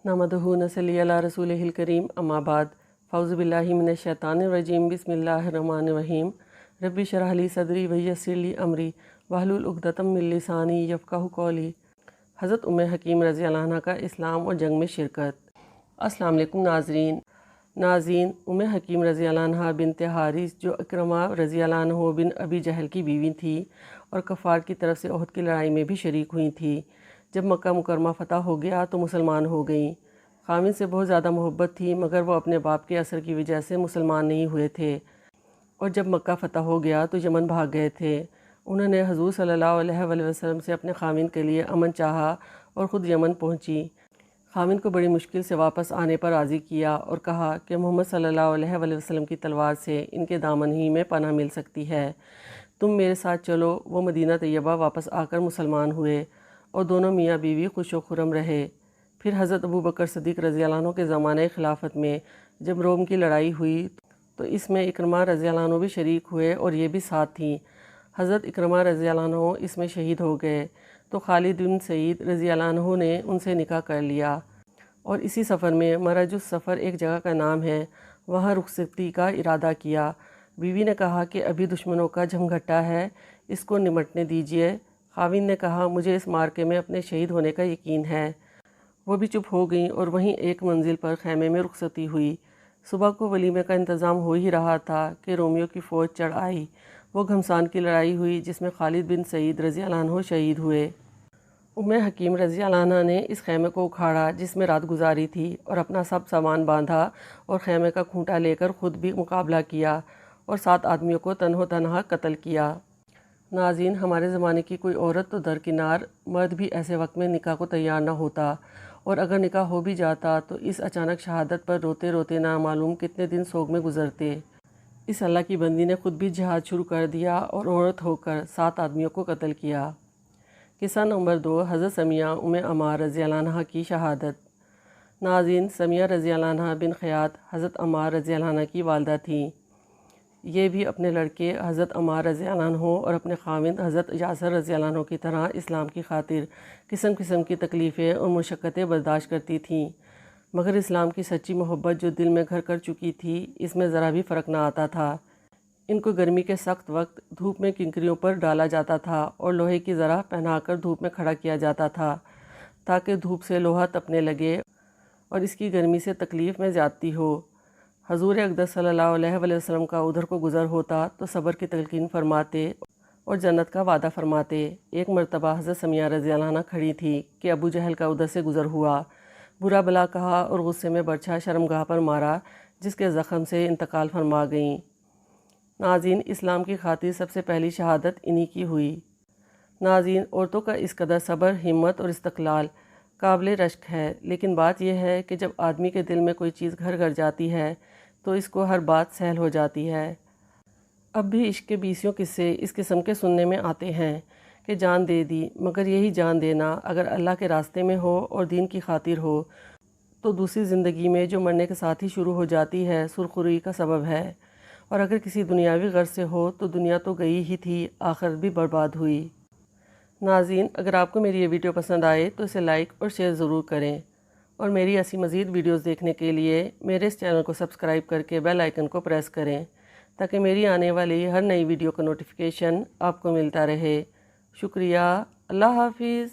नहमदुहु नसल्ली अला रसूलिहिल करीम अम्मा बाद फ़ौज़ु बिल्लाहि मिनश शैतानिर रजीम बिस्मिल्लाहिर रहमानिर रहीम रब्बि शरह ली सदरी व यस्सिर ली अमरी वहलुल उक़दतम मिन लिसानी यफ़क़हू क़ौली। हज़रत उम्मे हकीम रज़ी अल्लाह अन्हा का इस्लाम और जंग में शिरकत। अस्सलाम वालेकुम नाज़रीन, उम्मे हकीम रज़ी अल्लाह अन्हा बिन्ते हारिस जो इकरमा रज़ी अल्लाह अन्हु बिन अबी जहल की बीवी थी और कफ़ार की तरफ से ओहद की लड़ाई में भी शरीक हुई थी। जब मक्का मुकरमा फ़तह हो गया तो मुसलमान हो गईं। ख़ाविन से बहुत ज़्यादा मोहब्बत थी मगर वो अपने बाप के असर की वजह से मुसलमान नहीं हुए थे और जब मक्का फ़तह हो गया तो यमन भाग गए थे। उन्होंने हुज़ूर सल्लल्लाहु अलैहि वसल्लम से अपने ख़ाविन के लिए अमन चाहा और ख़ुद यमन पहुँची। ख़ाविन को बड़ी मुश्किल से वापस आने पर राज़ी किया और कहा कि मोहम्मद सल्लल्लाहु अलैहि वसल्लम की तलवार से इनके दामन ही में पनाह मिल सकती है, तुम मेरे साथ चलो। वो मदीना तैयबा वापस आकर मुसलमान हुए और दोनों मियाँ बीवी खुश व खुर्रम रहे। फिर हज़रत अबू बकर सिद्दीक़ रज़ी अल्लाह अन्हु के ज़माने खिलाफत में जब रोम की लड़ाई हुई तो इसमें इकरमा रज़ी अल्लाह अन्हु भी शरीक हुए और ये भी साथ थीं। हज़रत इकरमा रज़ी अल्लाह अन्हु इसमें शहीद हो गए तो खालिद बिन सईद रज़ी अल्लाह अन्हु ने उनसे निकाह कर लिया और इसी सफ़र में मरजुस सफ़र एक जगह का नाम है, वहाँ रुखसती का इरादा किया। बीवी ने कहा कि अभी दुश्मनों का झमघट्टा है, इसको निमटने दीजिए। ख़ाविन ने कहा मुझे इस मार्के में अपने शहीद होने का यकीन है। वो भी चुप हो गईं और वहीं एक मंजिल पर खैमे में रुखसती हुई। सुबह को वलीमे का इंतज़ाम हो ही रहा था कि रोमियो की फ़ौज चढ़ आई। वो घमसान की लड़ाई हुई जिसमें खालिद बिन सईद रज़ी अल्लाह अन्हु शहीद हुए। उम्मे हकीम रज़ी अल्लाह अन्हा ने इस खैमे को उखाड़ा जिसमें रात गुजारी थी और अपना सब सामान बांधा और खैमे का खूंटा लेकर ख़ुद भी मुकाबला किया और 7 आदमियों को तन्हो तनहा कत्ल किया। नाज़रीन, हमारे ज़माने की कोई औरत तो दरकिनार, मर्द भी ऐसे वक्त में निकाह को तैयार न होता और अगर निकाह हो भी जाता तो इस अचानक शहादत पर रोते रोते ना मालूम कितने दिन सोग में गुजरते। इस अल्लाह की बंदी ने खुद भी जिहाद शुरू कर दिया और औरत होकर 7 आदमियों को कत्ल किया। किस्सा नंबर 2, हज़रत समिया उम्मे अमार रज़ी अल्लाह अन्हा की शहादत। नाज़रीन, समिया रज़ी अल्लाह अन्हा बिन ख़यात हज़रत अमार रज़ी अल्लाह अन्हा की वालदा थीं। ये भी अपने लड़के हज़रत अमार रज़ी अल्लाह अन्हु और अपने ख़ाविन हज़रत यासर रज़ी अल्लाह अन्हु की तरह इस्लाम की खातिर किस्म किस्म की तकलीफ़ें और मुशक्क़तें बर्दाश्त करती थीं, मगर इस्लाम की सच्ची मोहब्बत जो दिल में घर कर चुकी थी इसमें ज़रा भी फ़र्क ना आता था। इनको गर्मी के सख्त वक्त धूप में किंकरियों पर डाला जाता था और लोहे की ज़रा पहनाकर धूप में खड़ा किया जाता था ताकि धूप से लोहा तपने लगे और इसकी गर्मी से तकलीफ़ में ज़्यादती हो। हज़ूर अक़दस सल्लल्लाहु अलैहि वसल्लम का उधर को गुज़र होता तो सब्र की तलकीन फरमाते और जन्नत का वादा फरमाते। एक मरतबा हज़रत समिया रज़ी अल्लाह अन्हा खड़ी थी कि अबू जहल का उधर से गुज़र हुआ, बुरा भला कहा और गुस्से में बरछा शर्मगाह पर मारा जिसके ज़ख़म से इंतकाल फरमा गईं। नाज़रीन, इस्लाम की खातिर सबसे पहली शहादत इन्हीं की हुई। नाज़रीन, औरतों का इस कदर सब्र, हिम्मत और इस्तक़लाल काबिल रश्क है, लेकिन बात यह है कि जब आदमी के दिल में कोई चीज़ घर कर जाती है तो इसको हर बात सहल हो जाती है। अब भी इश्क के 20 किस्से इस किस्म के सुनने में आते हैं कि जान दे दी, मगर यही जान देना अगर अल्लाह के रास्ते में हो और दीन की खातिर हो तो दूसरी ज़िंदगी में जो मरने के साथ ही शुरू हो जाती है सुरखुरी का सबब है, और अगर किसी दुनियावी गर्ज से हो तो दुनिया तो गई ही थी, आखिरत भी बर्बाद हुई। नाज़रीन, अगर आपको मेरी ये वीडियो पसंद आए तो इसे लाइक और शेयर ज़रूर करें और मेरी ऐसी मज़ीद वीडियोज़ देखने के लिए मेरे इस चैनल को सब्सक्राइब करके बेल आइकन को प्रेस करें ताकि मेरी आने वाली हर नई वीडियो का नोटिफिकेशन आपको मिलता रहे। शुक्रिया। अल्लाह हाफ़िज़।